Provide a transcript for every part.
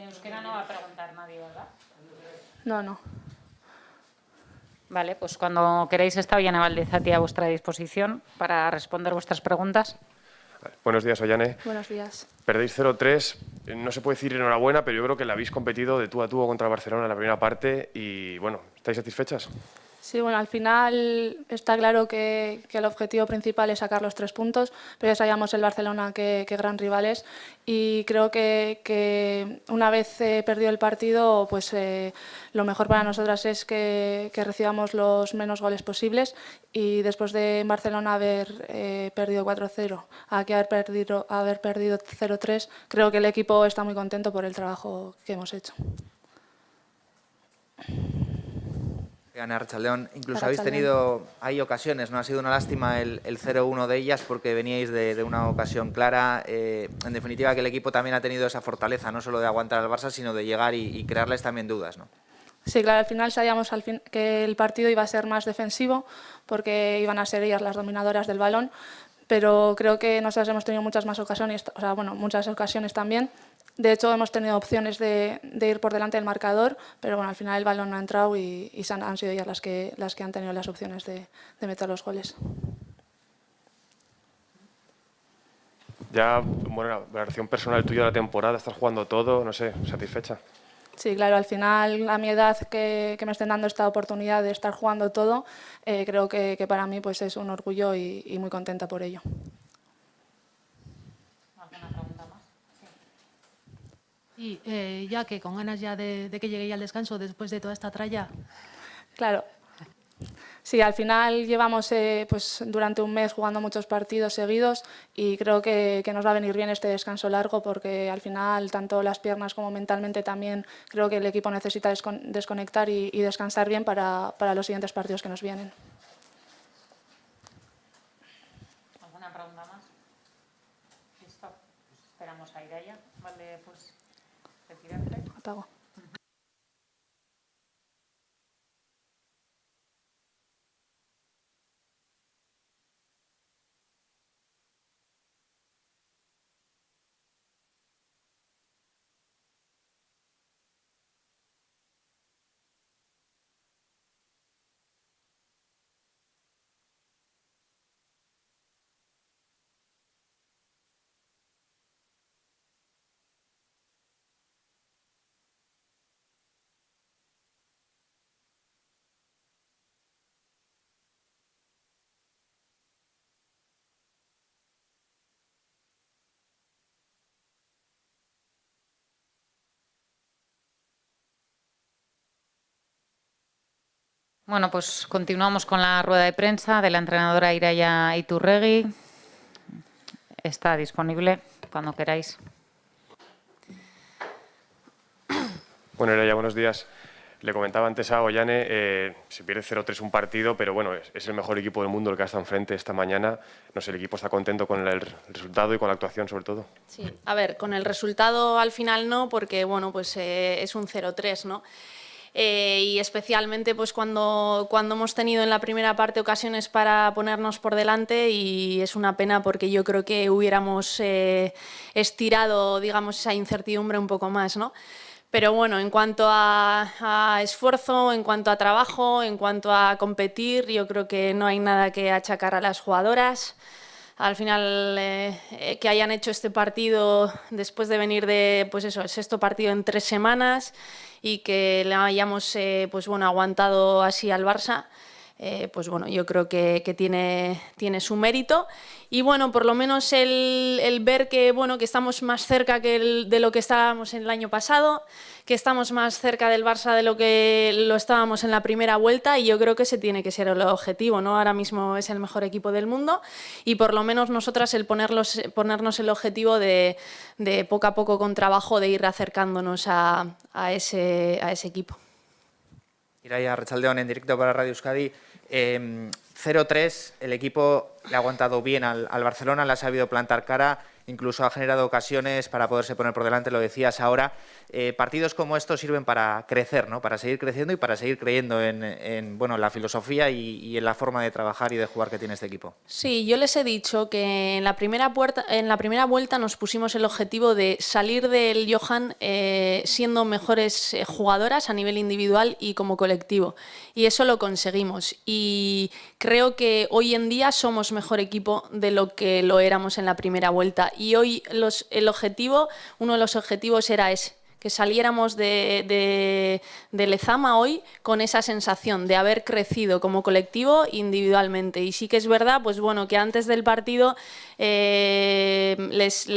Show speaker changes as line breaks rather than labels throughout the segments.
euskera no va a preguntar nadie, ¿verdad?
No.
Vale, pues cuando queráis está Ollane Baldezati a vuestra disposición para responder vuestras preguntas.
Buenos días, Ollane.
Buenos días.
Perdéis 0-3. No se puede decir enhorabuena, pero yo creo que la habéis competido de tú a tú contra el Barcelona en la primera parte y, bueno, ¿estáis satisfechas?
Sí, bueno, al final está claro que el objetivo principal es sacar los 3 puntos, pero ya sabíamos el Barcelona qué gran rival es y creo que una vez perdido el partido, pues lo mejor para nosotras es que recibamos los menos goles posibles y después de en Barcelona haber perdido 4-0, aquí haber perdido 0-3, creo que el equipo está muy contento por el trabajo que hemos hecho.
Ana Arratsaldeon, incluso habéis tenido, hay ocasiones, ¿no? Ha sido una lástima el 0-1 de ellas porque veníais de una ocasión clara. En definitiva, que el equipo también ha tenido esa fortaleza, no solo de aguantar al Barça, sino de llegar y crearles también dudas, ¿no?
Sí, claro, al final sabíamos que el partido iba a ser más defensivo porque iban a ser ellas las dominadoras del balón, pero creo que nosotros hemos tenido muchas más ocasiones, o sea, bueno, muchas ocasiones también. De hecho, hemos tenido opciones de ir por delante del marcador, pero bueno, al final el balón no ha entrado y han sido ellas las que han tenido las opciones de meter los goles.
Ya, bueno, la valoración personal tuya de la temporada, estás jugando todo, no sé, ¿satisfecha?
Sí, claro, al final, a mi edad, que me estén dando esta oportunidad de estar jugando todo, creo que para mí pues, es un orgullo y muy contenta por ello.
¿Alguna pregunta más?
Sí, ya que con ganas ya de que llegue ya al descanso después de toda esta tralla.
Claro. Sí, al final llevamos pues, durante un mes jugando muchos partidos seguidos y creo que nos va a venir bien este descanso largo porque al final tanto las piernas como mentalmente también creo que el equipo necesita desconectar y descansar bien para los siguientes partidos que nos vienen.
¿Alguna pregunta más? Listo. Pues esperamos a Ireia. Vale, pues retirarte.
Apago.
Bueno, pues continuamos con la rueda de prensa de la entrenadora Ireia Iturregui. Está disponible cuando queráis.
Bueno, Ireia, buenos días. Le comentaba antes a Ollane, se pierde 0-3 un partido, pero bueno, es el mejor equipo del mundo el que ha estado enfrente esta mañana. No sé, el equipo está contento con el resultado y con la actuación sobre todo.
Sí, a ver, con el resultado al final no, porque bueno, pues es un 0-3, ¿no? Y especialmente pues cuando hemos tenido en la primera parte ocasiones para ponernos por delante y es una pena porque yo creo que hubiéramos estirado, digamos, esa incertidumbre un poco más, ¿no? Pero bueno, en cuanto a esfuerzo, en cuanto a trabajo, en cuanto a competir, yo creo que no hay nada que achacar a las jugadoras. Al final, que hayan hecho este partido después de venir de, pues eso, el sexto partido en 3 semanas y que le hayamos, pues bueno, aguantado así al Barça, pues bueno, yo creo que tiene su mérito. Y bueno, por lo menos el ver que, bueno, que estamos más cerca de lo que estábamos en el año pasado, que estamos más cerca del Barça de lo que lo estábamos en la primera vuelta y yo creo que ese tiene que ser el objetivo, ¿no? Ahora mismo es el mejor equipo del mundo y por lo menos nosotras el ponernos el objetivo de poco a poco con trabajo de ir acercándonos a ese equipo.
Ireia Arratsaldeon, en directo para Radio Euskadi. 0-3, el equipo le ha aguantado bien al Barcelona, le ha sabido plantar cara. incluso ha generado ocasiones para poderse poner por delante, lo decías ahora. Partidos como estos sirven para crecer, ¿no? Para seguir creciendo y para seguir creyendo en la filosofía y en la forma de trabajar y de jugar que tiene este equipo.
Sí, yo les he dicho que en la primera vuelta nos pusimos el objetivo de salir del Johan siendo mejores jugadoras a nivel individual y como colectivo. Y eso lo conseguimos. Y creo que hoy en día somos mejor equipo de lo que lo éramos en la primera vuelta. Y hoy uno de los objetivos era ese, que saliéramos de Lezama hoy con esa sensación de haber crecido como colectivo individualmente. Y sí que es verdad, pues bueno, que antes del partido les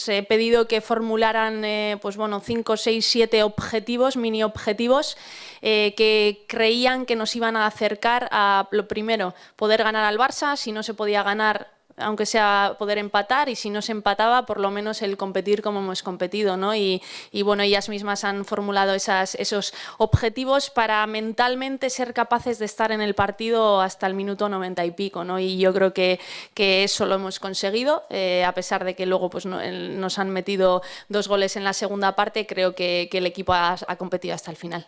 he pedido que formularan 5, 6, 7 objetivos, mini objetivos, que creían que nos iban a acercar a, lo primero, poder ganar al Barça. Si no se podía ganar, aunque sea poder empatar, y si no se empataba, por lo menos el competir como hemos competido, ¿no? Y bueno, ellas mismas han formulado esos objetivos para mentalmente ser capaces de estar en el partido hasta el minuto 90 y pico, ¿no? Y yo creo que eso lo hemos conseguido, a pesar de que luego pues, nos han metido 2 goles en la segunda parte. Creo que el equipo ha competido hasta el final.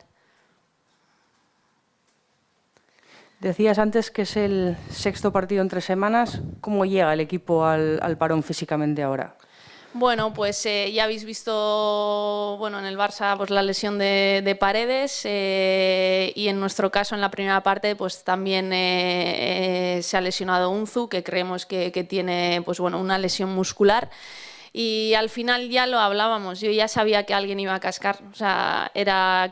Decías antes que es el 6º partido en 3 semanas. ¿Cómo llega el equipo al parón físicamente ahora?
Bueno, pues ya habéis visto en el Barça pues, la lesión de Paredes y en nuestro caso en la primera parte pues también se ha lesionado Unzu, que creemos que tiene pues, una lesión muscular. Y al final ya lo hablábamos, yo ya sabía que alguien iba a cascar, o sea,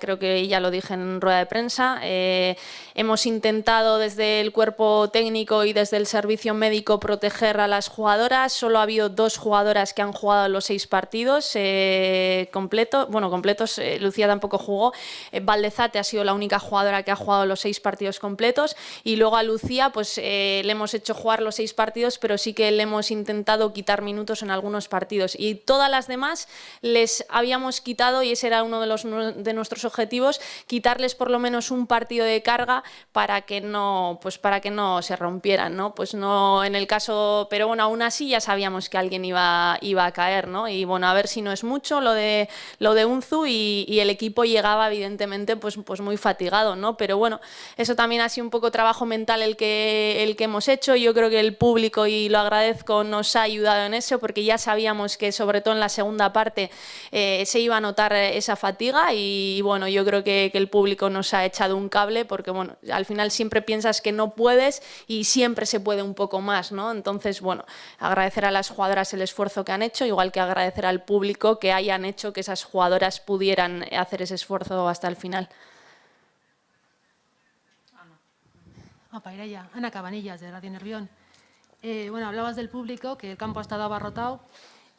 creo que ya lo dije en rueda de prensa, hemos intentado desde el cuerpo técnico y desde el servicio médico proteger a las jugadoras. Solo ha habido 2 jugadoras que han jugado los 6 partidos completos, Lucía tampoco jugó, Valdezate ha sido la única jugadora que ha jugado los 6 partidos completos, y luego a Lucía pues le hemos hecho jugar los 6 partidos, pero sí que le hemos intentado quitar minutos en algunos partidos. Y todas las demás les habíamos quitado, y ese era uno de nuestros objetivos, quitarles por lo menos un partido de carga para que no se rompieran, ¿no? Pues no en el caso, pero bueno, aún así ya sabíamos que alguien iba a caer, ¿no? Y bueno, a ver si no es mucho lo de Unzu, y el equipo llegaba evidentemente pues muy fatigado, ¿no? Pero bueno, eso también ha sido un poco trabajo mental el que hemos hecho. Yo creo que el público, y lo agradezco, nos ha ayudado en eso, porque ya sabíamos que sobre todo en la segunda parte se iba a notar esa fatiga, y bueno, yo creo que el público nos ha echado un cable, porque bueno, al final siempre piensas que no puedes y siempre se puede un poco más, ¿no? Entonces, bueno, agradecer a las jugadoras el esfuerzo que han hecho, igual que agradecer al público que hayan hecho que esas jugadoras pudieran hacer ese esfuerzo hasta el final.
Pairella, Ana Cabanillas, de Radio Nervión. Hablabas del público, que el campo ha estado abarrotado,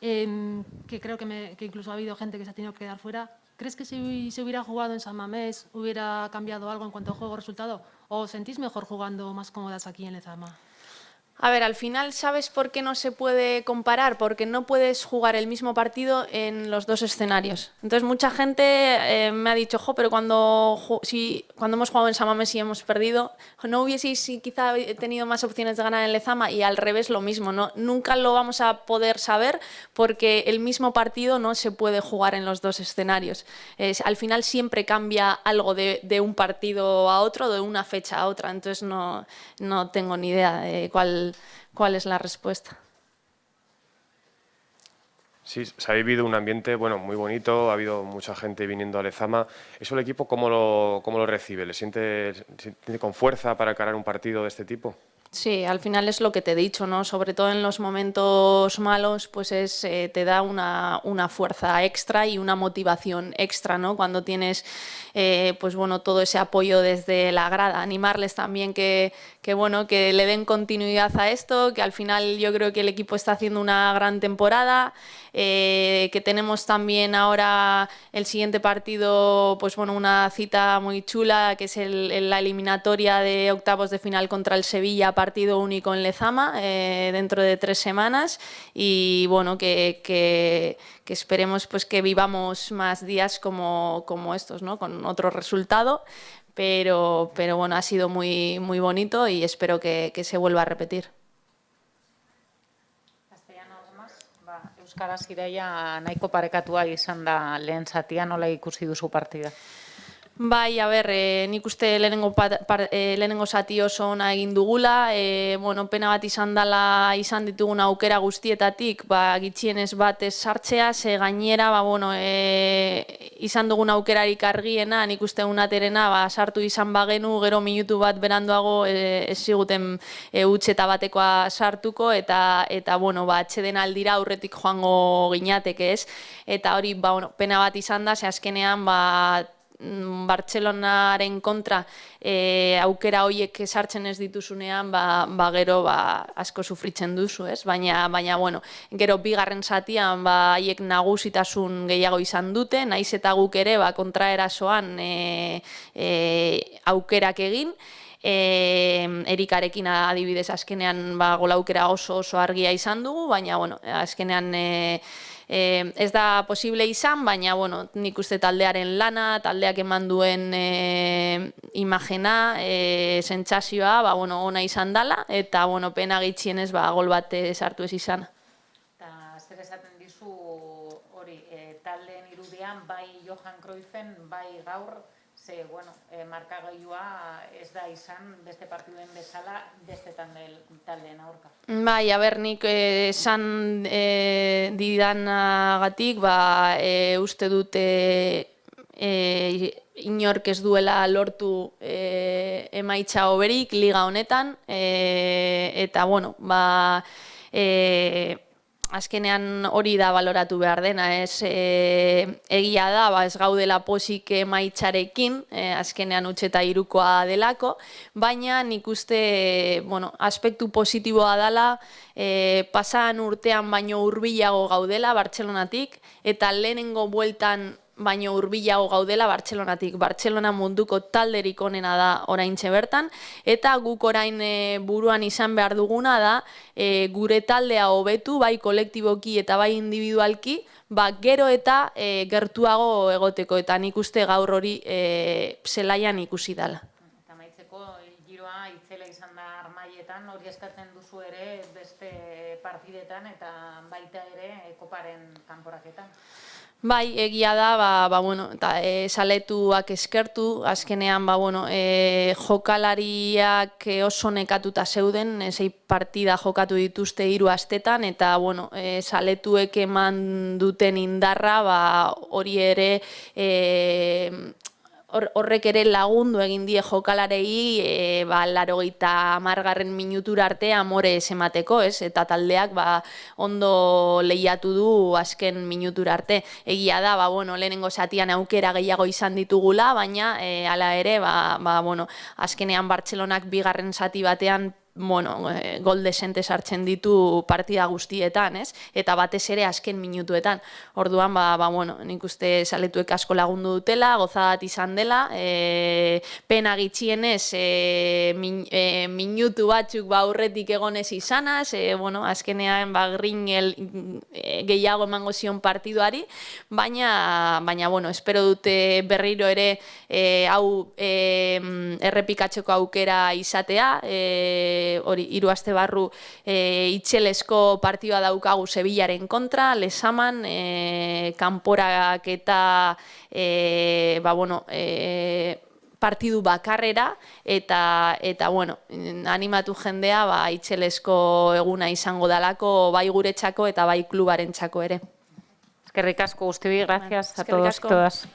que creo que incluso ha habido gente que se ha tenido que quedar fuera. ¿Crees que si se hubiera jugado en San Mamés hubiera cambiado algo en cuanto a juego-resultado? ¿O os sentís mejor jugando más cómodas aquí en Lezama?
A ver, al final, ¿sabes por qué no se puede comparar? Porque no puedes jugar el mismo partido en los 2 escenarios. Entonces, mucha gente me ha dicho, pero cuando hemos jugado en San Mamés y hemos perdido, ¿no hubieseis quizá tenido más opciones de ganar en Lezama? Y al revés, lo mismo, ¿no? Nunca lo vamos a poder saber, porque el mismo partido no se puede jugar en los 2 escenarios. Al final siempre cambia algo de un partido a otro, de una fecha a otra. Entonces, no tengo ni idea de cuál es la respuesta.
Sí, se ha vivido un ambiente muy bonito, ha habido mucha gente viniendo a Lezama. ¿Eso el equipo cómo lo recibe? ¿Le siente con fuerza para encarar un partido de este tipo?
Sí, al final es lo que te he dicho, ¿no? Sobre todo en los momentos malos, pues te da una fuerza extra y una motivación extra, ¿no? Cuando tienes todo ese apoyo desde la grada. Animarles también que le den continuidad a esto, que al final yo creo que el equipo está haciendo una gran temporada, que tenemos también ahora el siguiente partido, una cita muy chula, que es la eliminatoria de octavos de final contra el Sevilla, partido único en Lezama, dentro de 3 semanas, y bueno, que esperemos pues que vivamos más días como estos, ¿no? Con otro resultado, pero bueno, ha sido muy, muy bonito, y espero que se vuelva a repetir.
¿Castellano algo más? Va. euskaraz Iraia nahiko parekatua izan da lehen zatia, nola ikusi duzu partida?
Bai, nik uste lehenengo zati oso ona egin dugula, pena bat izan ditugun aukera guztietatik, gitxienez bat ez sartzea, ze gainera, izan dugun aukerarik argiena, nik uste unaterena sartu izan bagenu, gero minutu bat beranduago ez ziguten utxeta batekoa sartuko, eta atxeden aldira aurretik joango gineateke ez, eta hori pena bat izan da, ze azkenean Bartzelonaren kontra aukera horiek sartzen ez dituzunean, gero asko sufritzen duzu, ez? Baina, gero bigarren zatian haiek nagusitasun gehiago izan dute, naiz eta guk ere kontraerasoan aukerak egin, Erikarekin adibidez azkenean gola aukera oso argia izan dugu, baina azkenean ez da posible izan, baina nik uste taldearen lana, taldeak eman duen imagena, sentsazioa ona izan dela, eta pena gitxienez gol bat sartu ez izan.
Eta zer esaten dizu hori, taldeen irudian, bai Johan Cruyffen, bai gaur, ze, markagailua ez da izan beste partiduen bezala beste taldeen aurka.
Bai, nik esan didanagatik, uste dute inork ez duela lortu emaitza hoberik liga honetan, eta, azkenean hori da baloratu behar dena, ez egia da, ez gaudela posik emaitzarekin, azkenean utxeta irukoa delako, baina nik uste aspektu positiboa dela, pasan urtean baino hurbilago gaudela Bartzelonatik, eta lehenengo bueltan baino hurbilago gaudela Bartzelonatik. Bartzelona munduko talderik onena da oraintxe bertan, eta guk orain buruan izan behar duguna da gure taldea hobetu, bai kolektiboki eta bai individualki, gero eta gertuago egoteko, eta nik uste gaur hori zelaian ikusi dela.
Eta maitzeko, giroa itzela izan da armaietan, hori eskatzen duzu ere beste partidetan eta baita ere koparen kanporaketan.
Bai, egia da, eta saletuak eskertu, azkenean, jokalariak oso nekatuta zeuden, 6 partida jokatu dituzte 3 astetan, eta, saletuek eman duten indarra, hori ere, horrek ere lagundu egin die jokalarei 80. minutura arte amore ez emateko, ez? Eta taldeak ondo lehiatu du azken minutura arte. Egia da, lehenengo zatian aukera gehiago izan ditugula, baina hala ere, azkenean Bartzelonak bigarren zati batean gol desente sartzen ditu partida guztietan, ez? Eta batez ere azken minutuetan. Orduan, nik uste saletuek asko lagundu dutela, gozadat izan dela, pena gitxienez minutu batzuk aurretik egonez izanaz, azkenean gringel gehiago emango zion partiduari, baina, espero dute berriro ere hau errepikatzeko aukera izatea, hori 3 aste barru itxelesko partidua daukagu Sevillaren kontra, Lesaman, kanporak eta partidu bakarrera, eta animatu jendea itxelesko eguna izango dalako bai guretzako eta bai klubarentzako ere.
Eskerrik asko guztioi, gracias a todos y todas.